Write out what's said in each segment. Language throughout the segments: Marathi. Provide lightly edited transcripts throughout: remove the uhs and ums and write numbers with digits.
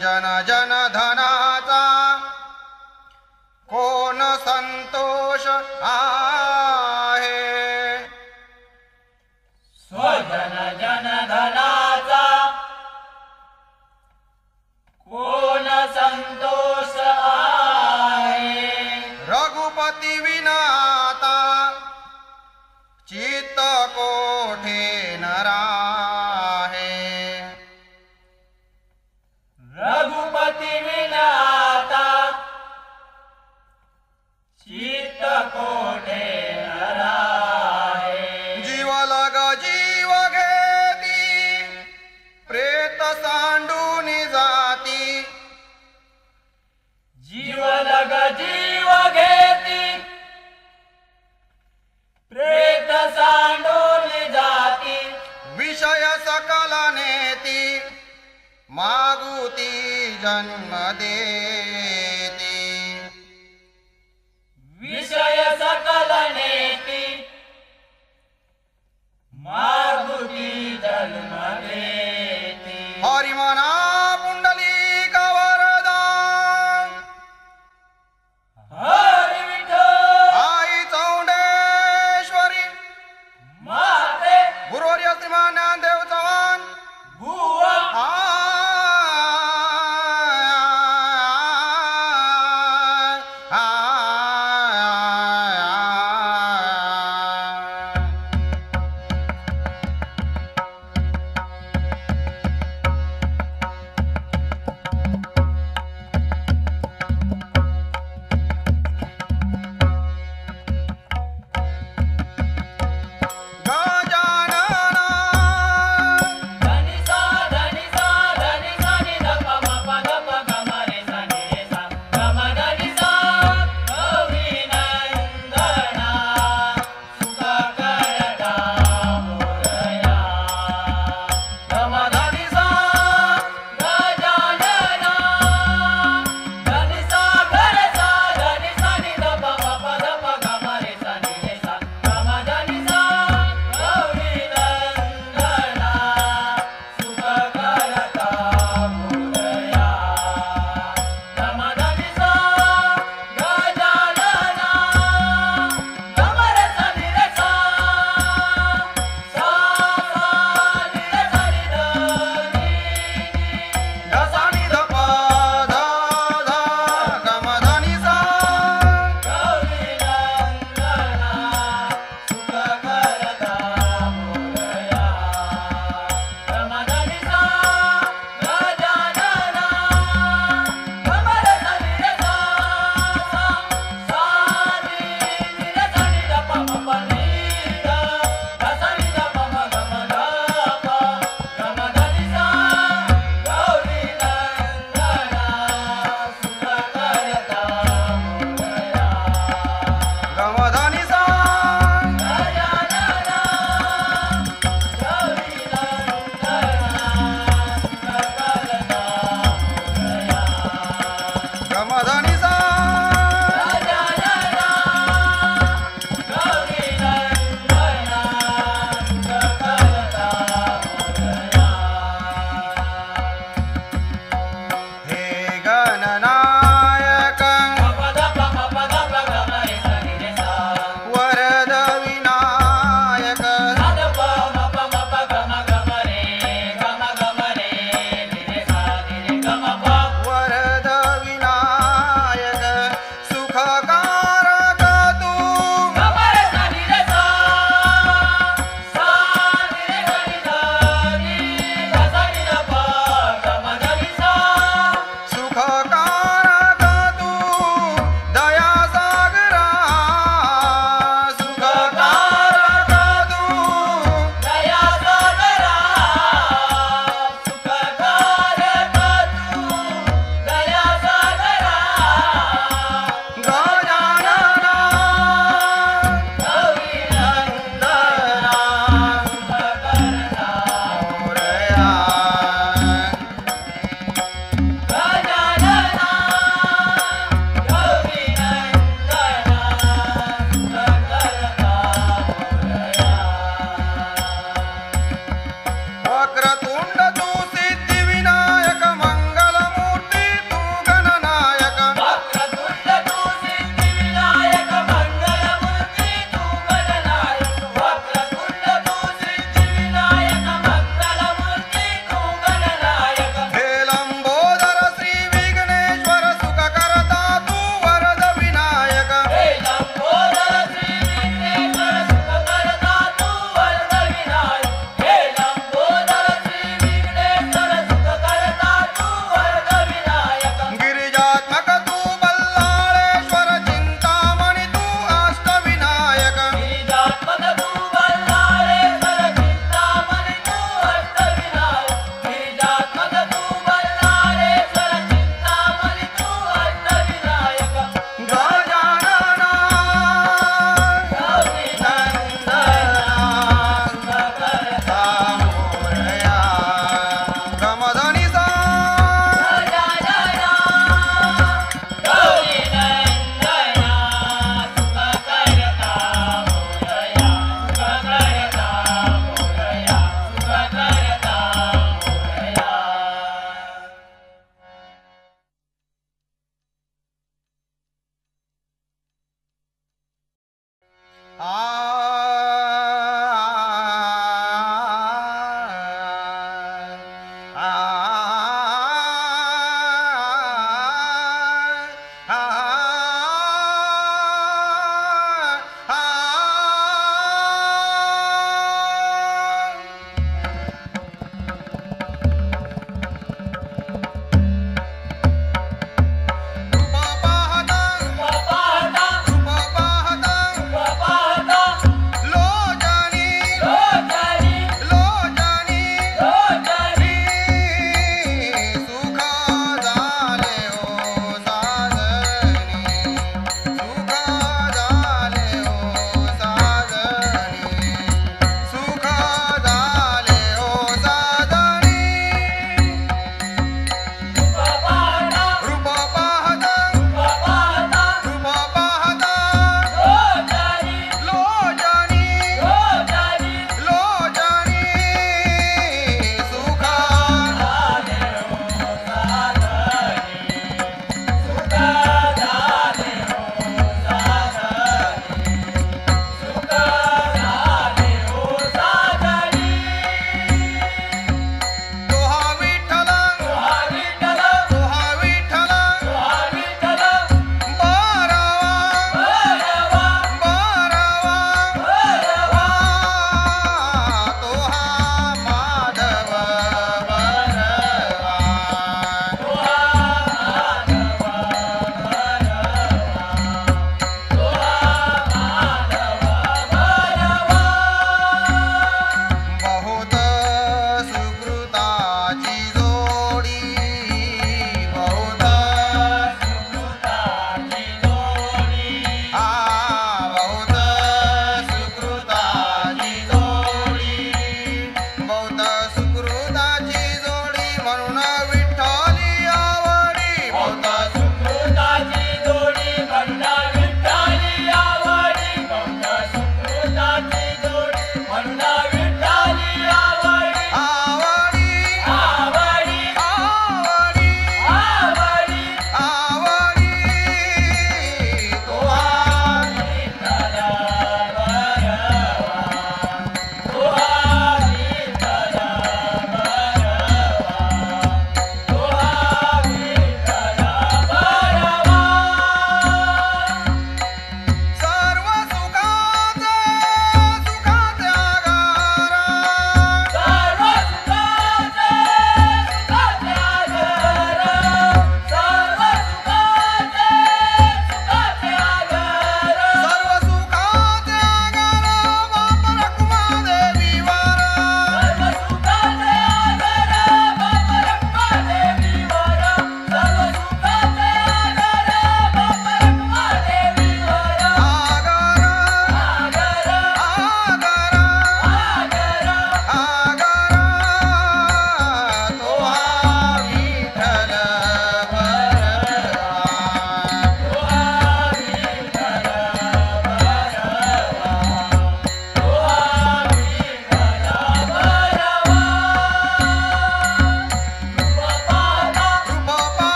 जन जन धनाचा कोण संतोष आहे। स्वजन जन धनाचा कोण संतोष आहे। रघुपती विनाता चित्त कोठे न राहे। रघुपती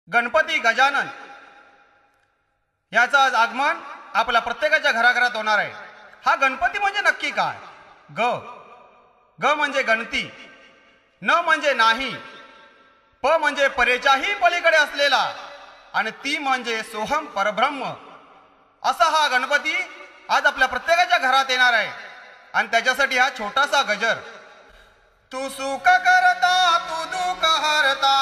गणपती गजानन याचं आज आगमन आपल्या प्रत्येकाच्या घराघरात होणार आहे। हा गणपती म्हणजे नक्की काय? ग ग म्हणजे गणती, न म्हणजे नाही, प म्हणजे परेच्याही पलीकडे असलेला, आणि ती म्हणजे सोहम परब्रह्म। असा हा गणपती आज आपल्या प्रत्येकाच्या घरात येणार आहे आणि त्याच्यासाठी हा छोटासा गजर। तू सुख करता तू दुःख हरता,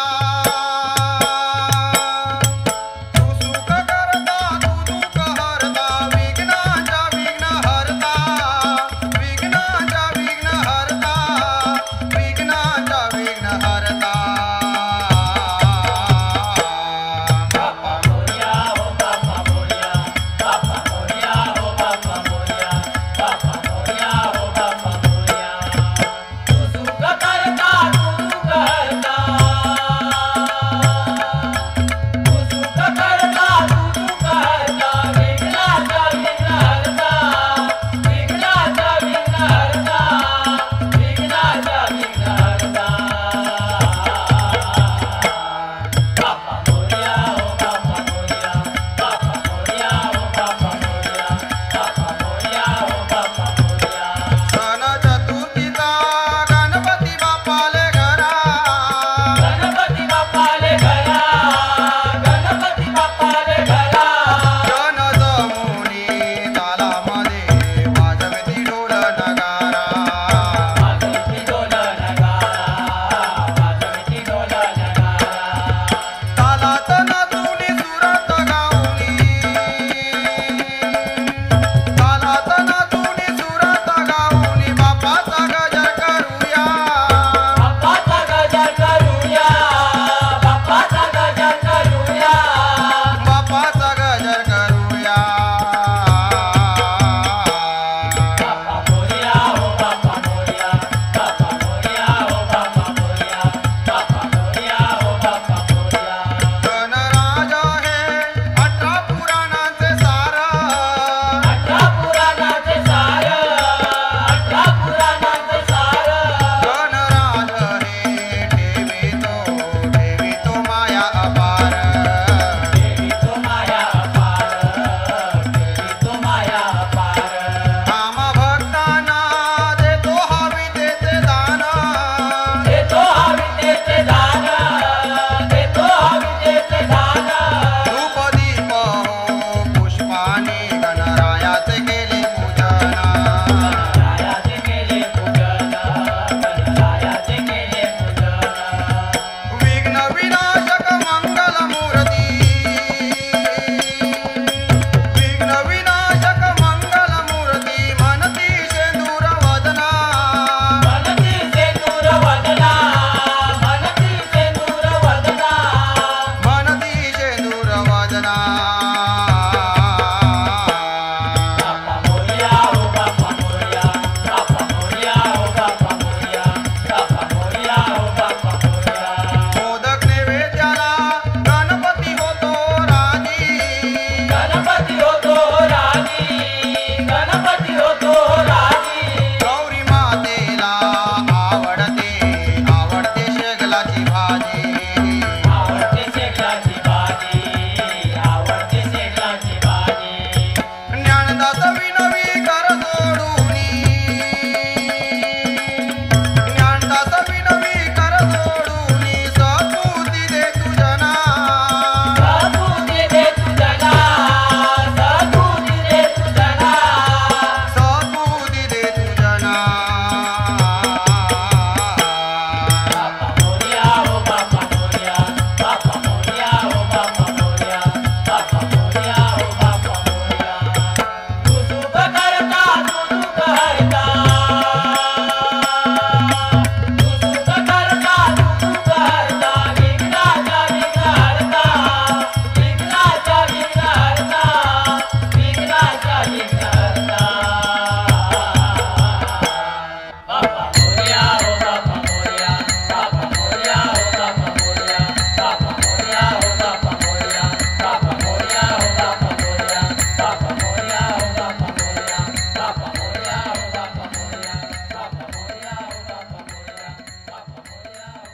धूपदीप हो पुष्पाने गणरायाचे केले पूजन विघ्न विनाशक मंगल मूर्ती विघ्न विनाशक मंगल मूर्ती म्हणती शेंदूर वदना म्हणती शेंदूर वदना म्हणती शेंदूर वदना म्हणती शेंदूर वदना बाप्पा मोरया हो बाप्पा मोरया बाप्पा मोरया हो बाप्पा मोरया बाप्पा मोरया हो बाप्पा मोरया मोदक नैवेद्याला गणपती होतो राजी गणपती होतो राजी गणपती होतो राजी गौरी मातेला आवडते आवडते शेगलाची भाजी आवडते शेगलाची भाजी आवडते शेगलाची भाजी ज्ञानदास विनवी कर जोडूनी ज्ञानदास विनवी कर जोडूनी सद्बुद्धी दे तुझना सद्बुद्धी दे तुझना सद्बुद्धी दे तुझना सद्बुद्धी दे तुझना बाप्पा मोरया हो बाप्पा मोरया बाप्पा मोरया हो बाप्पा मोरया बाप्पा मोरया हो बाप्पा मोरया तू सुख करता तू दुःख हरता तू सुख करता तू दुःख हरता विघ्नाचा विघ्न हरता विघ्नाचा विघ्न हरता विघ्नाचा विघ्न हरता बाप्पा मोरया हो बाप्पा मोरया बाप्पा मोरया हो बाप्पा मोरया बाप्पा मोरया हो बाप्पा मोरया बाप्पा मोरया हो बाप्पा मोरया बाप्पा मोरया हो बाप्पा मोरया बाप्पा मोरया हो बाप्पा मोरया बाप्पा मोरया हो बाप्पा मोरया बाप्पा मोरया हो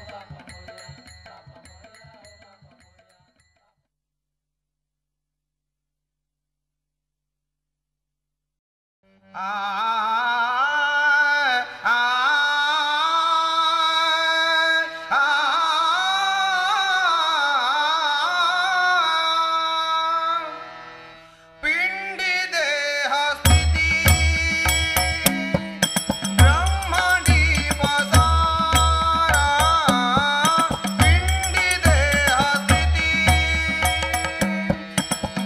पिंडी देह स्थिती ब्रह्मांडी पसारा पिंडी देह स्थिती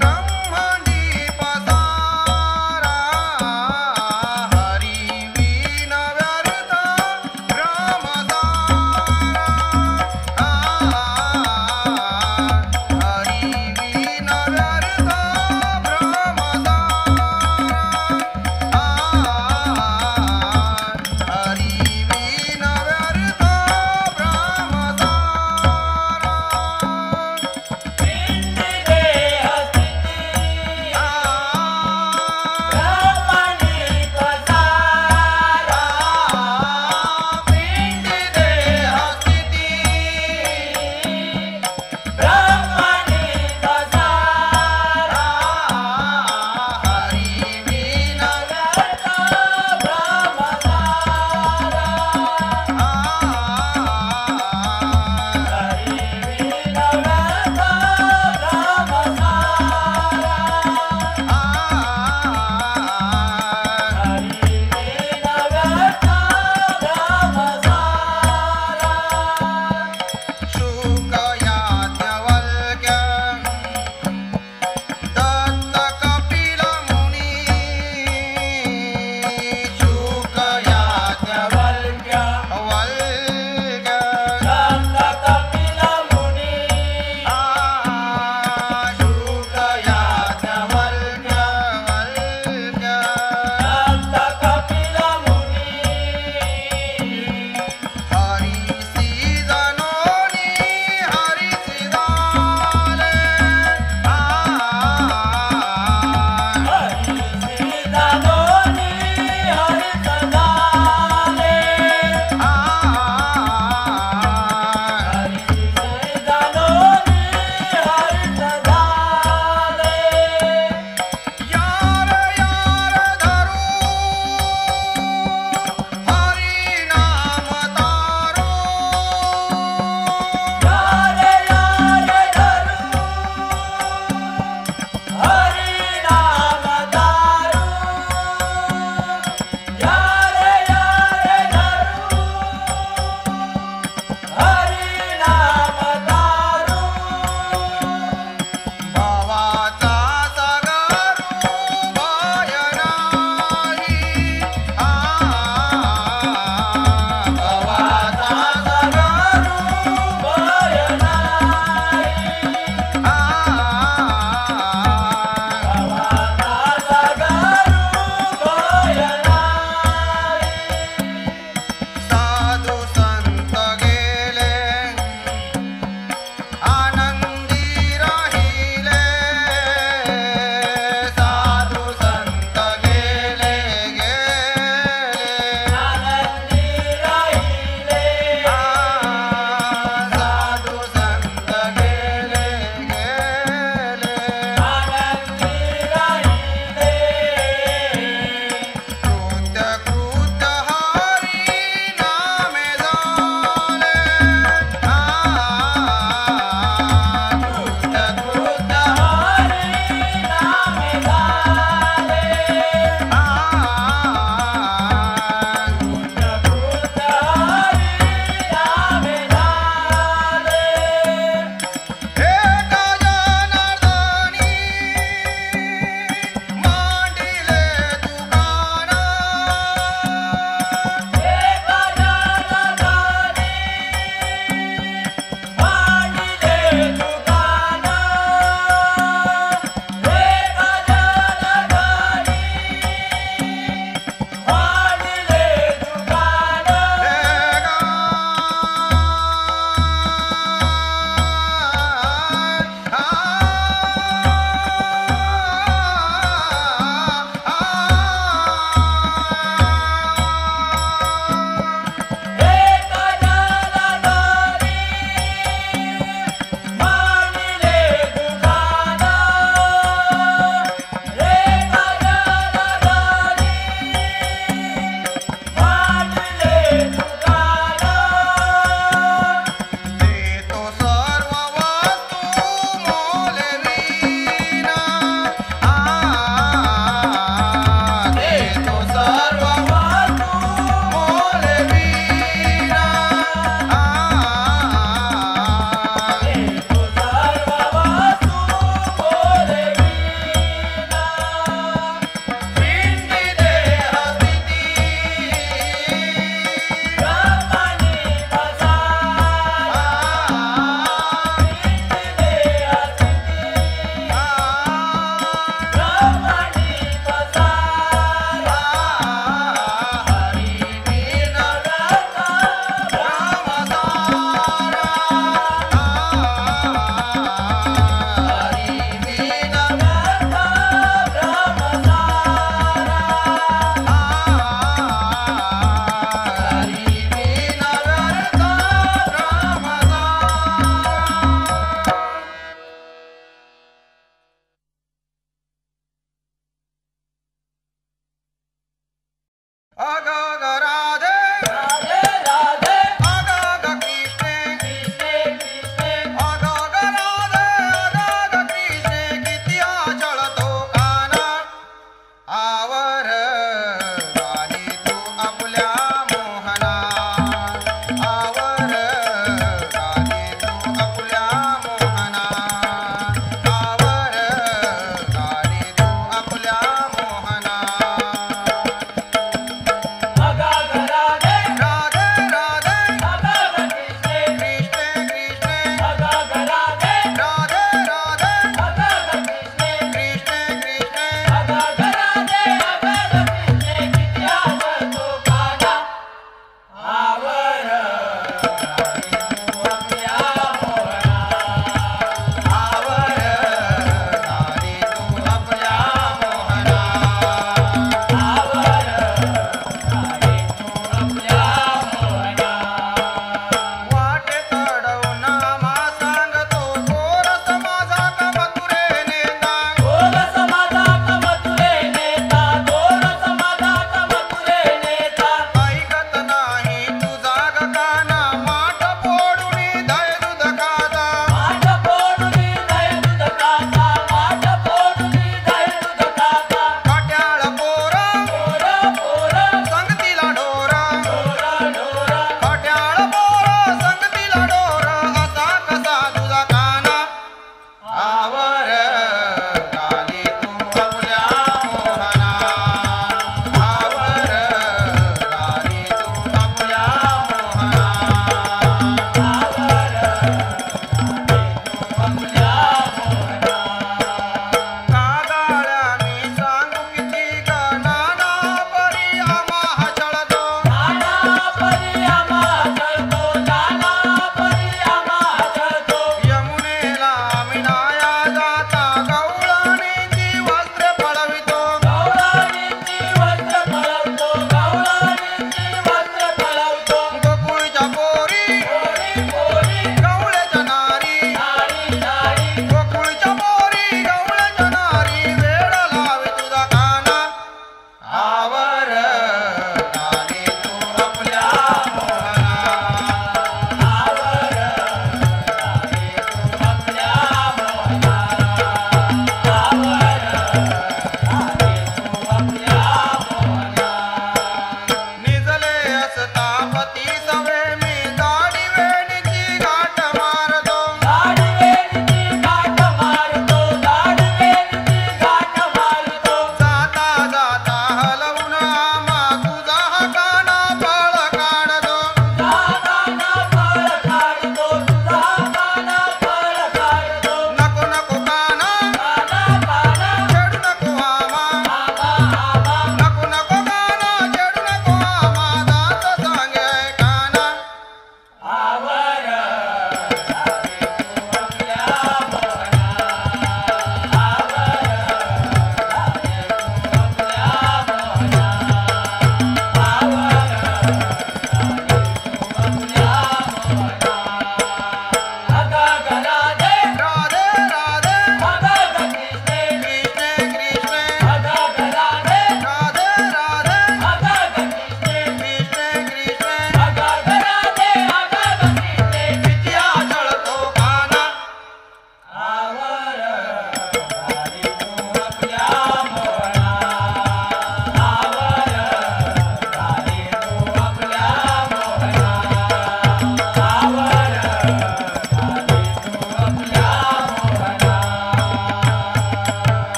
ब्रह्मांडी पसारा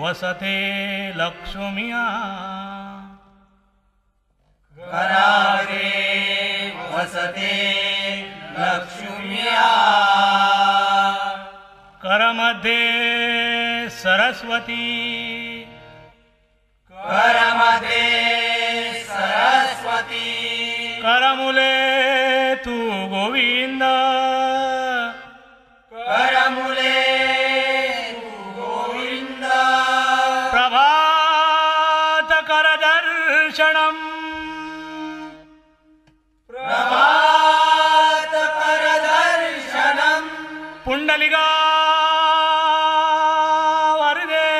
वसते लक्ष्मिया कराग्रे वसते लक्ष्म्या करमध्ये सरस्वती करमध्ये सरस्वती करमुले तू गोविंद करमुले तू गोविंद प्रभात कर दर्शनम प्रभात कर दर्शनम पुंडलिका वरदेव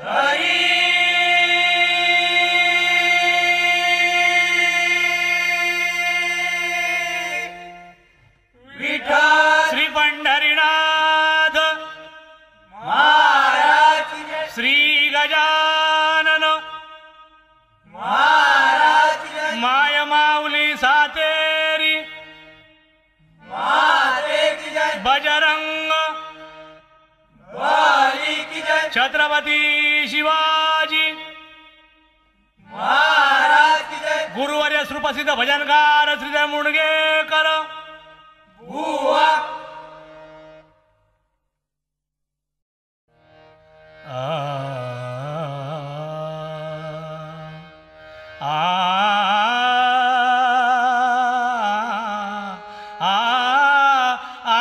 हरी विठ्ठल श्री पंढरीनाथ महाराज की जय श्री गजानन महाराज की जय माय माऊली सातेरी माते की जय बजरंग बली की जय छत्रपती शिवाजी महाराज की जय गुरुवर्य सुप्रसिद्ध भजनकार श्रीधर मुंडगेकर बुवा आ आ आ आ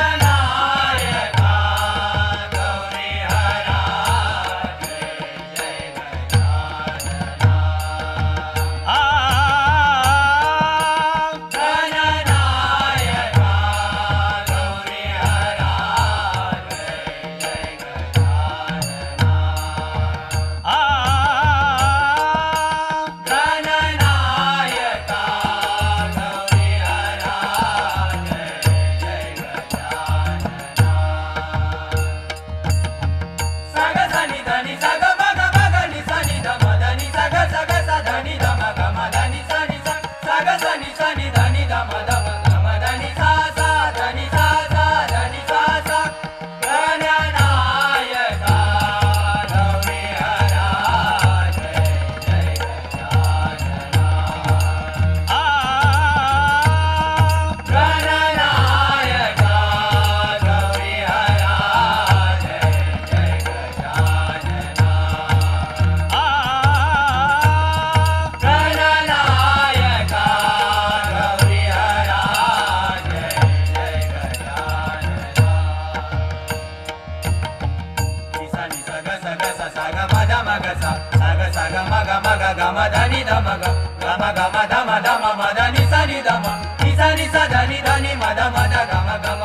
गणनायका गौरी हरा जय जय गजानना गणनायका गौरी हरा जय जय गजानना गणनायका गौरी हरा जय जय गजानना सग सनि धनि सग मग मग नि सनि ध मद नि सग सग स धनि ध मग मद नि सनि स सग सनि सनि धनि ध मद मग मद नि सा सा धनि सा सा धनि सा सा गणनायका गौरी हरा जय जय गजानना गणनायका गौरी हरा जय जय गजानना गणनायका गौरी हरा जय जय गजानना निसा निसा ग स ग स सा ग म ध म ग स सा ग म ग म ग ग म ध नि ध म ग ग म ग म ध म ध म म ध नि सा नि ध म नि सा ध नि ध नि म ध म ध ग म ग म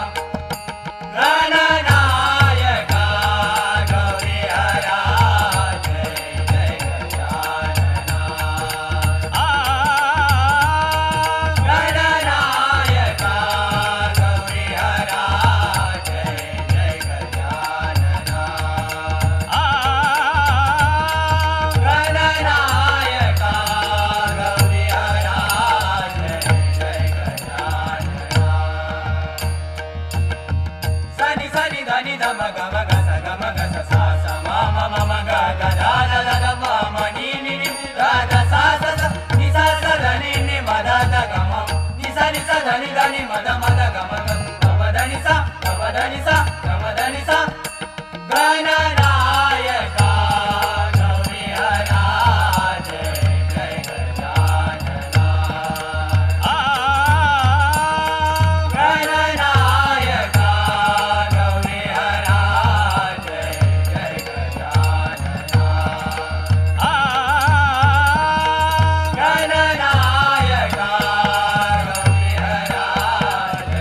गणनायका गौरी हरा जय जय गजानना गणनायका गौरी हरा जय जय गजानना गणनायका गौरी हरा जय जय गजानना सनि सनि धनि ध म ग म ग स ग म ग स सा सा म म म म ग ग ध ध ध ध म म नि नि नि ध ध सा सा सा नि सा सा ध नि नि म ध ध ग म नि सा ध नि ध नि म ध म ध ग म ग म म ध नि सा ग म ध नि सा ग म ध नि सा गणनायका गौरी हरा जय जय गजानना गणनायका गौरी हरा जय जय गजानना गणनायका गौरी हरा जय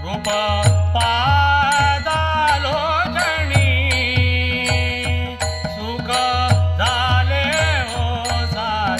रूप पादालोचनी सुख झाले हो सारे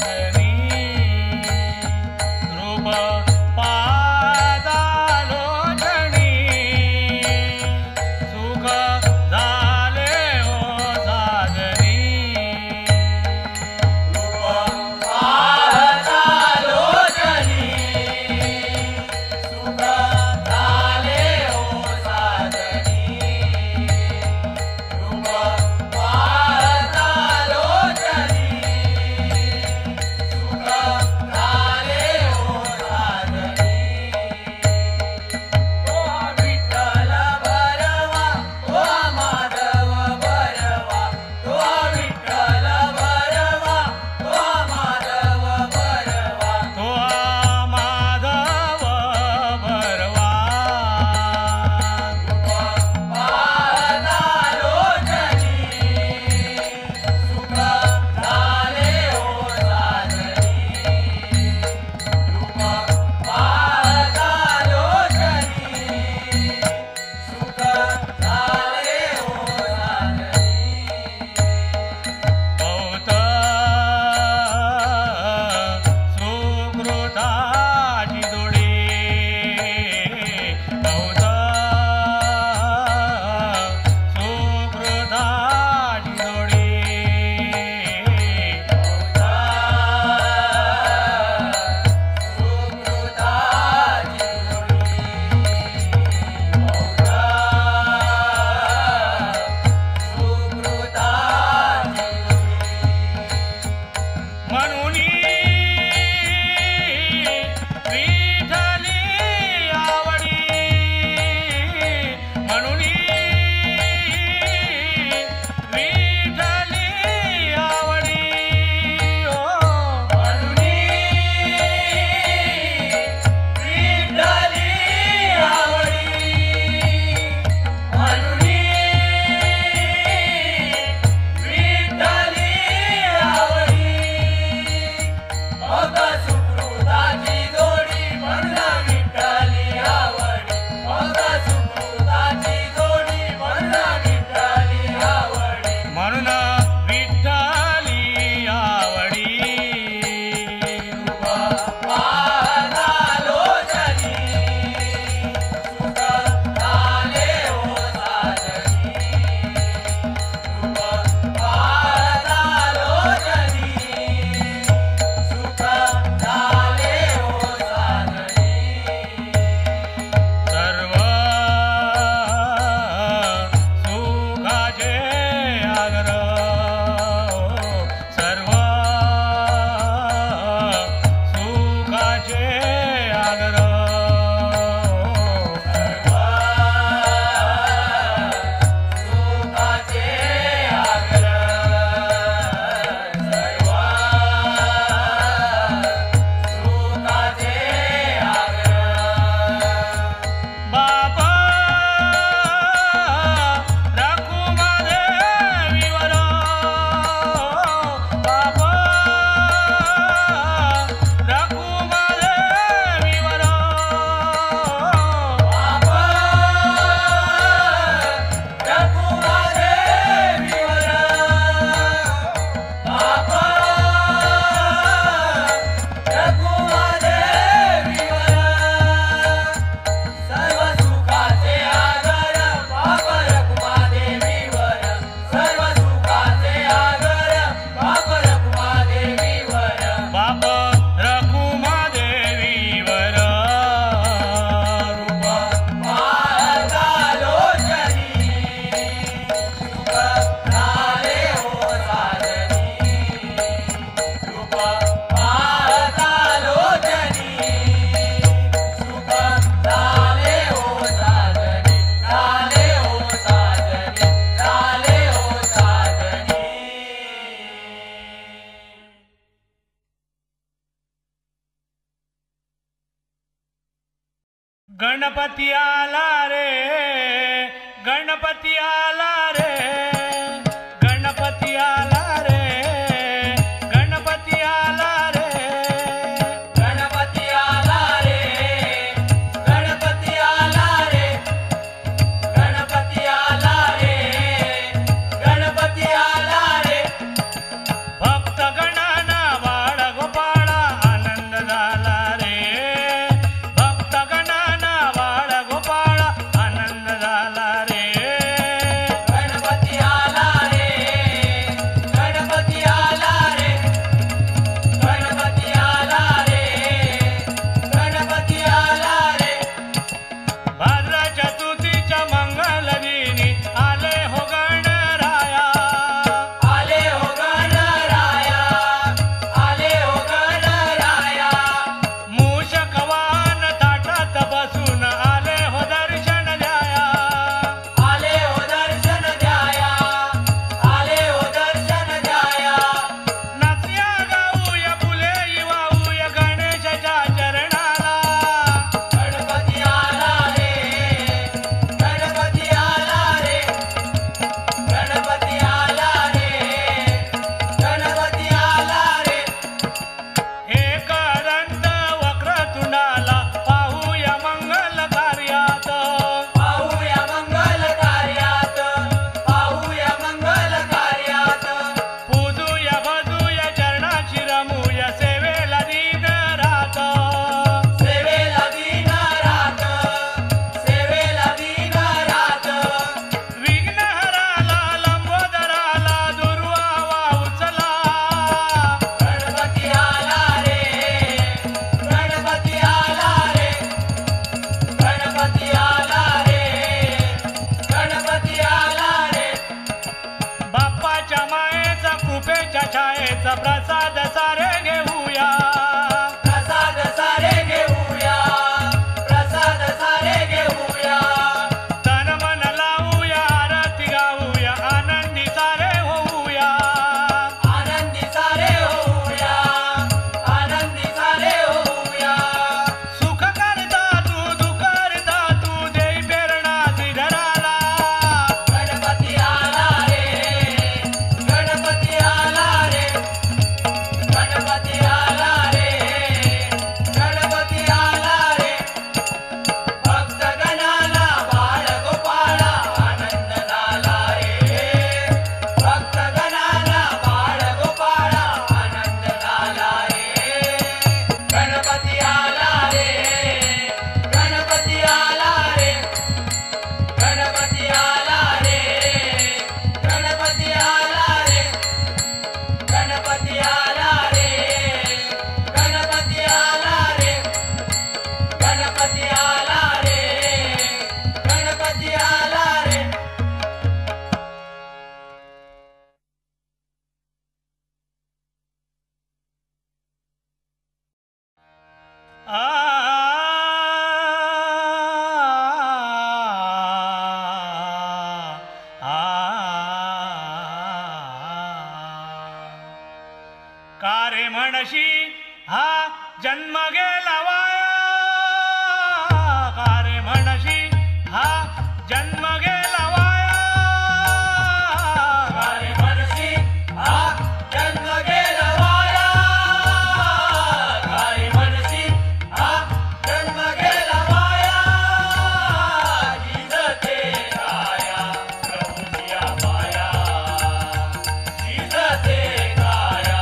गणपती आला रे, गणपती आला रे, गणपती आला रे, गणपती आला रे, गणपती आला रे, गणपती आला रे, गणपती आला रे, गणपती आला रे. भक्त गणाना बाळ गोपाळा आनंद झाला रे, भक्त गणाना बाळ गोपाळा आनंद झाला रे. गणपती आला रे, गणपती आला रे, गणपती आला रे, गणपती आला रे. भाद्रा चतुर्थीच्या मंगल दिनी आले हो गणराया, आले हो गणराया, आले हो गणराया. मूषक वाहन ताटात बसून आले हो दर्शन द्याया, आले हो दर्शन द्याया, आले हो दर्शन द्याया. नाचया गाऊया फुले वाहूया गणेशाच्या चरणाला. गणपती आला रे, गणपती आला रे, गणपती आला रे, गणपती आला रे. एक दंत वक्रतुंडाला पाहूया मंगल कार्यात, पाहूया मंगल कार्यात, पाहूया मंगल कार्यात. पूजूया भजूया चरणाची रमूया सेवेला दिन रात. सेवेला दिन रात, सेवेला दिन रात. विघ्नहराला लंबोदराला दुर्वावा उचला. गणपती आला रे, गणपती आला रे, गणपती आला रे, गणपती आला रे. बाप्पाच्या मायेचा कृपेच्या छायेचा प्रसाद सारे घेऊया, प्रसाद सारे घेऊया, प्रसाद सारे घेऊया. तन मन लावूया आरती गाऊया आनंदी सारे होऊया. आनंदी सारे होऊया, आनंदी सारे होऊया. सुख करता तू दुःख करता तू देई प्रेरणा श्रीधराला. गणपती आला रे, गणपती आला रे, गणपती आला रे, गणपती आला रे. भक्त गणाला बाळ गोपाळा आनंद झाला रे, भक्त गणाला बाळ गोपाळा आनंद झाला रे. गणपती आला रे, गणपती आला रे, गणपती आला रे, गणपती आला रे, गणपती आला रे, गणपती आला रे, गणपती आला रे, गणपती आला रे. आ कारे म्हणशी हा जन्म गेला वाया, कारे म्हणशी हा जन्म गेला वाया. अरे मनसी हा जन्म गेला वाया, अरे मनसी हा जन्म गेला वाया. जिजते गाया प्रभुजिया पाया, जिजते गाया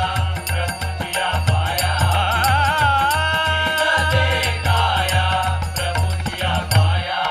प्रभुजिया पाया, जिजते गाया प्रभुजिया पाया.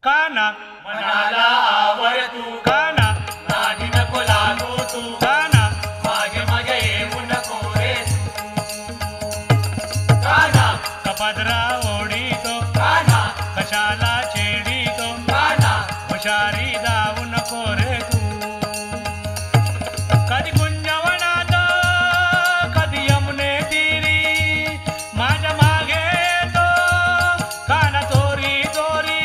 काना मनाला आवर तू काना नादी नको लागू तू काना मागे मागे येऊ नको रे काना कपादरा ओढीतो काना कशाला छेडीतो काना हुशारी जाऊ नको रे तू कधी कुंजवनात कधी यमुने तीरी माझ्या मागे तो काना चोरी चोरी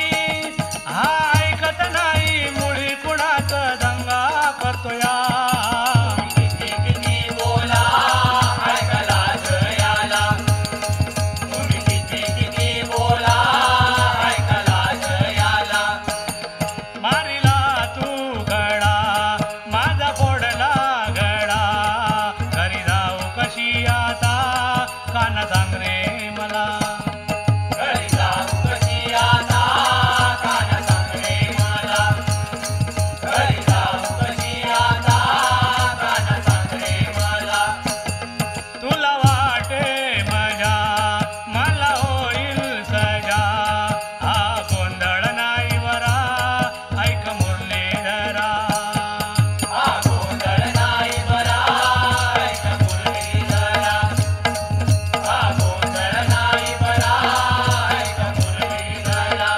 हा ऐकत नाही मुळी कुणाच दंगा करतो या किती बोला ऐकायला जयाला तुम्ही किती बोला ऐकायला जयाला मारिला तू गडा माझा फोडला गडा घरी जाऊ कशी आता काना सांग रे मला घरी जाऊ कशी आता काना सांग रे मला घरी जाऊ कशी आता काना सांग रे मला तुला वाटे मजा मला होईल सजा हा गोंधळ नाही वरा ऐक मुरलीधरा हा गोंधळ नाही बरा ऐक मुरलीधरा हा गोंधळ नाही बरा ऐक मुरलीधरा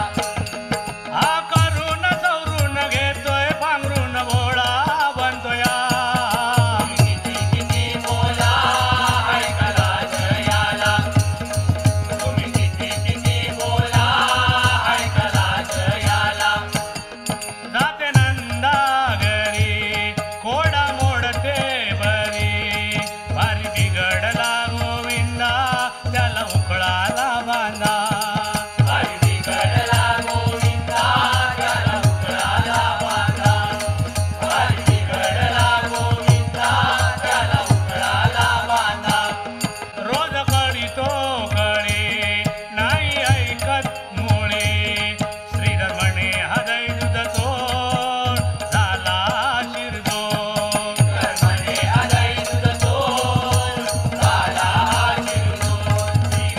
हा करून सवरून घेतोय पांघरून भोळा बनतोया किती बोला ऐकायला जयाला तुम्ही किती बोला ऐकायला जयाला जाते नंदा घरी कोडा मोडते बरी भारी बिघडला गोविंदा त्याला उकळाला बांधा हरी बिघडला गोविंदा त्याला उकळाला बांधा हरी बिघडला गोविंदा त्याला उकळाला बांधा रोज कळीतो कळे नाही ऐकत मुळे श्रीधर म्हणे हृदय दुध चोर झाला शिरजोर कर्मने हृदय तुझ चोर झाला शिरजोर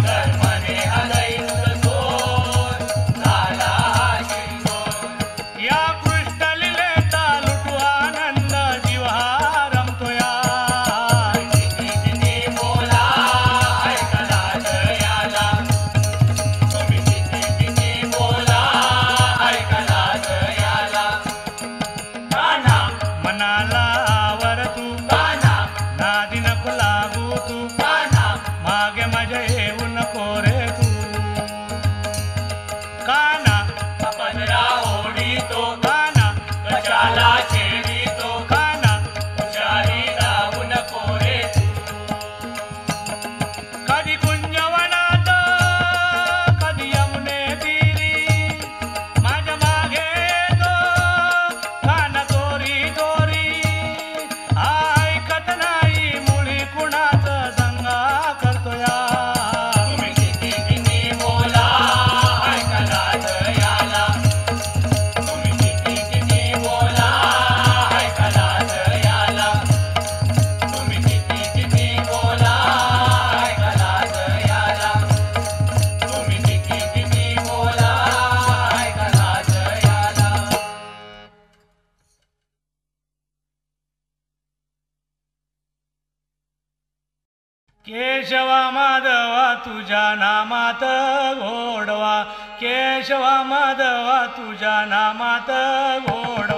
कर्मने हृदय तुझ चोर झाला शिरजोर या कृष्ण लिलेचा लुटू आनंद जीव हा रमतोया किती बोला ऐकायला जयाला तुम्ही किती बोला ऐकायला जयाला काना मनाला आवर तू काना नादी नको लागू तू काना मागे माझ्या येऊ नको रे तू काना पंधरा ओढीतो काना कशाला छेडीतो काना हुशारी जाऊ नको रे कधी कुंजवनात कधी यमुने तीरी माझ्या मागे तो काना चोरी चोरी हा ऐकत नाही मुळी कुणाच दंगा करतोया तुम्ही किती बोला ऐकायला जयाला तुम्ही किती बोला ऐकायला जयाला तुम्ही किती बोला ऐकायला जयाला तुम्ही किती बोला ऐकायला जयाला केशवा माधवा तुझ्या नामात घोडवा केशवा माधवा तुझ्या नामात घोडवा